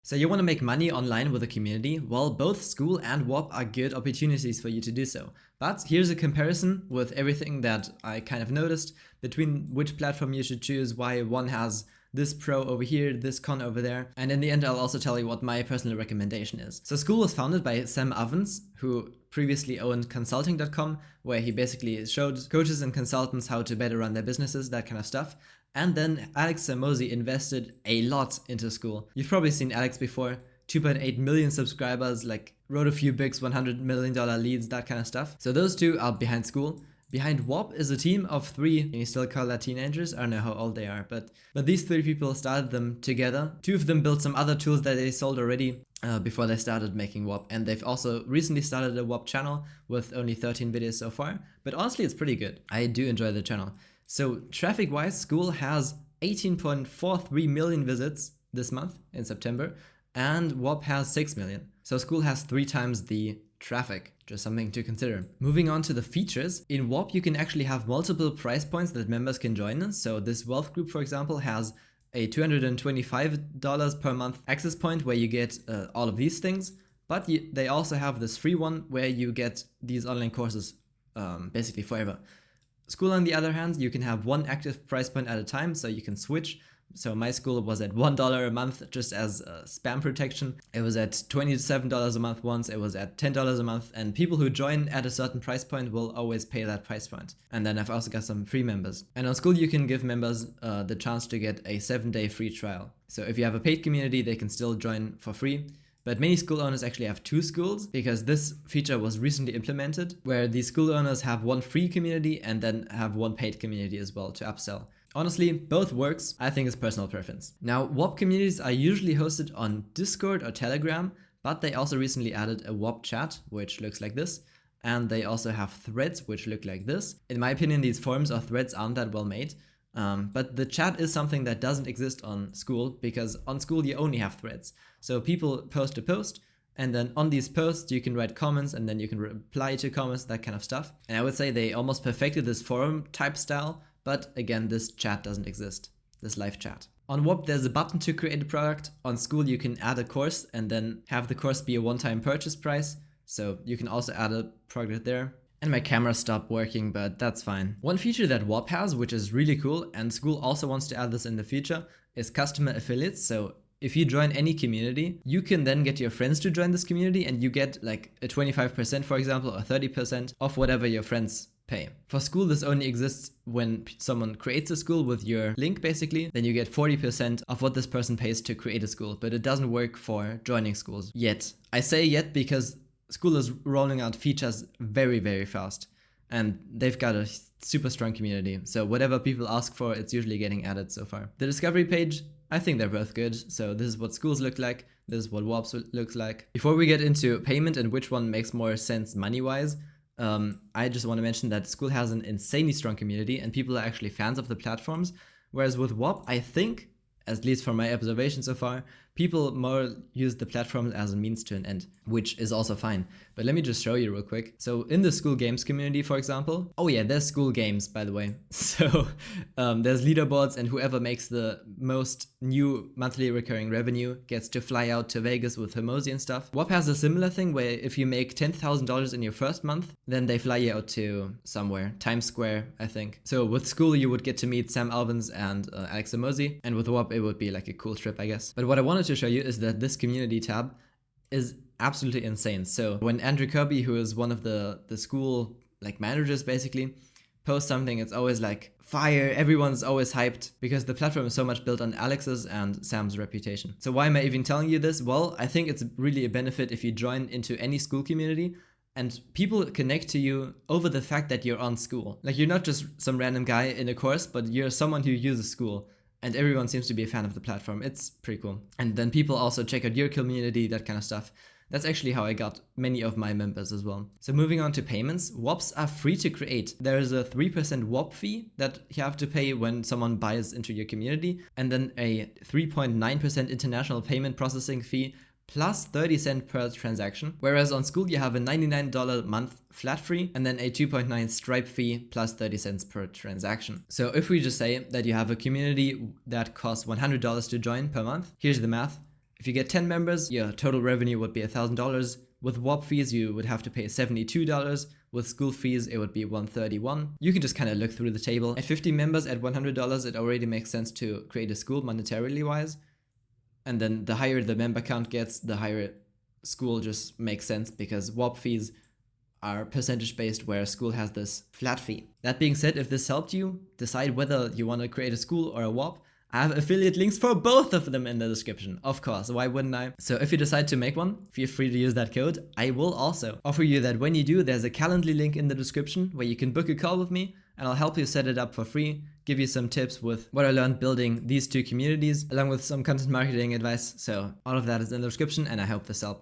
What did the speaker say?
So you want to make money online with a community? Well, both Skool and Whop are good opportunities for you to do so. But here's a comparison with everything that I kind of noticed between which platform you should choose, why one has this pro over here, this con over there, and in the end I'll also tell you what my personal recommendation is. So Skool was founded by Sam Ovens, who previously owned consulting.com, where he basically showed coaches and consultants how to better run their businesses, that kind of stuff. And then Alex Hormozi invested a lot into Skool. You've probably seen Alex before, 2.8 million subscribers, like wrote a few books, $100 million leads, that kind of stuff. So those two are behind Skool. Behind Whop is a team of 3, and you still call that teenagers? I don't know how old they are, but these 3 people started them together. 2 of them built some other tools that they sold already before they started making Whop, and they've also recently started a Whop channel with only 13 videos so far, but honestly it's pretty good. I do enjoy the channel. So traffic-wise, Skool has 18.43 million visits this month in September, and Whop has 6 million. So Skool has 3 times the traffic, just something to consider. Moving on to the features, in Whop you can actually have multiple price points that members can join in. So this wealth group, for example, has a $225 per month access point where you get all of these things, but they also have this free one where you get these online courses basically forever. Skool, on the other hand, you can have 1 active price point at a time, so you can switch. So my Skool was at $1 a month just as spam protection. It was at $27 a month once, it was at $10 a month, and people who join at a certain price point will always pay that price point. And then I've also got some free members. And on Skool you can give members the chance to get a 7-day free trial. So if you have a paid community, they can still join for free. But many Skool owners actually have 2 Skools because this feature was recently implemented, where these Skool owners have 1 free community and then have 1 paid community as well to upsell. Honestly, both works. I think it's personal preference. Now, Whop communities are usually hosted on Discord or Telegram, but they also recently added a Whop chat, which looks like this. And they also have threads, which look like this. In my opinion, these forums or threads aren't that well made. But the chat is something that doesn't exist on Skool, because on Skool you only have threads. So people post a post, and then on these posts you can write comments, and then you can reply to comments, that kind of stuff. And I would say they almost perfected this forum type style, but again, this chat doesn't exist, this live chat. On Whop there's a button to create a product. On Skool you can add a course and then have the course be a one-time purchase price. So you can also add a product there. And my camera stopped working, but that's fine. One feature that Whop has, which is really cool, and Skool also wants to add this in the future, is customer affiliates. So if you join any community, you can then get your friends to join this community, and you get like a 25%, for example, or 30% of whatever your friends pay. For Skool, this only exists when someone creates a Skool with your link, basically. Then you get 40% of what this person pays to create a Skool, but it doesn't work for joining Skools yet. I say yet because Skool is rolling out features very, very fast, and they've got a super strong community. So whatever people ask for, it's usually getting added so far. The discovery page, I think they're both good. So this is what Skools look like. This is what Whops looks like. Before we get into payment and which one makes more sense money-wise, I just want to mention that Skool has an insanely strong community and people are actually fans of the platforms. Whereas with Whop, I think, at least from my observation so far, people more use the platform as a means to an end, which is also fine. But let me just show you real quick. So in the Skool games community, for example, oh yeah, there's Skool games, by the way. So there's leaderboards, and whoever makes the most new monthly recurring revenue gets to fly out to Vegas with Hormozi and stuff. Whop has a similar thing where if you make $10,000 in your first month, then they fly you out to somewhere, Times Square, I think. So with Skool, you would get to meet Sam Ovens and Alex Hormozi, and with Whop, it would be like a cool trip, I guess. But what I wanted to show you is that this community tab is absolutely insane. So when Andrew Kirby, who is one of the Skool like managers basically, posts something, it's always like fire, everyone's always hyped, because the platform is so much built on Alex's and Sam's reputation. So why am I even telling you this? Well, I think it's really a benefit if you join into any Skool community and people connect to you over the fact that you're on Skool. Like, you're not just some random guy in a course, but you're someone who uses Skool. And everyone seems to be a fan of the platform. It's pretty cool. And then people also check out your community, that kind of stuff. That's actually how I got many of my members as well. So moving on to payments, Whops are free to create. There is a 3% Whop fee that you have to pay when someone buys into your community, and then a 3.9% international payment processing fee plus 30 cents per transaction. Whereas on Skool, you have a $99 month flat fee and then a 2.9 Stripe fee plus 30 cents per transaction. So if we just say that you have a community that costs $100 to join per month, here's the math. If you get 10 members, your total revenue would be $1,000. With Whop fees, you would have to pay $72. With Skool fees, it would be $131. You can just kind of look through the table. At 50 members at $100, it already makes sense to create a school monetarily wise. And then the higher the member count gets, the higher Skool just makes sense, because Whop fees are percentage based, where Skool has this flat fee. That being said, if this helped you decide whether you want to create a Skool or a Whop, I have affiliate links for both of them in the description. Of course, why wouldn't I? So if you decide to make one, feel free to use that code. I will also offer you that when you do, there's a Calendly link in the description where you can book a call with me, and I'll help you set it up for free, give you some tips with what I learned building these two communities, along with some content marketing advice. So all of that is in the description, and I hope this helped.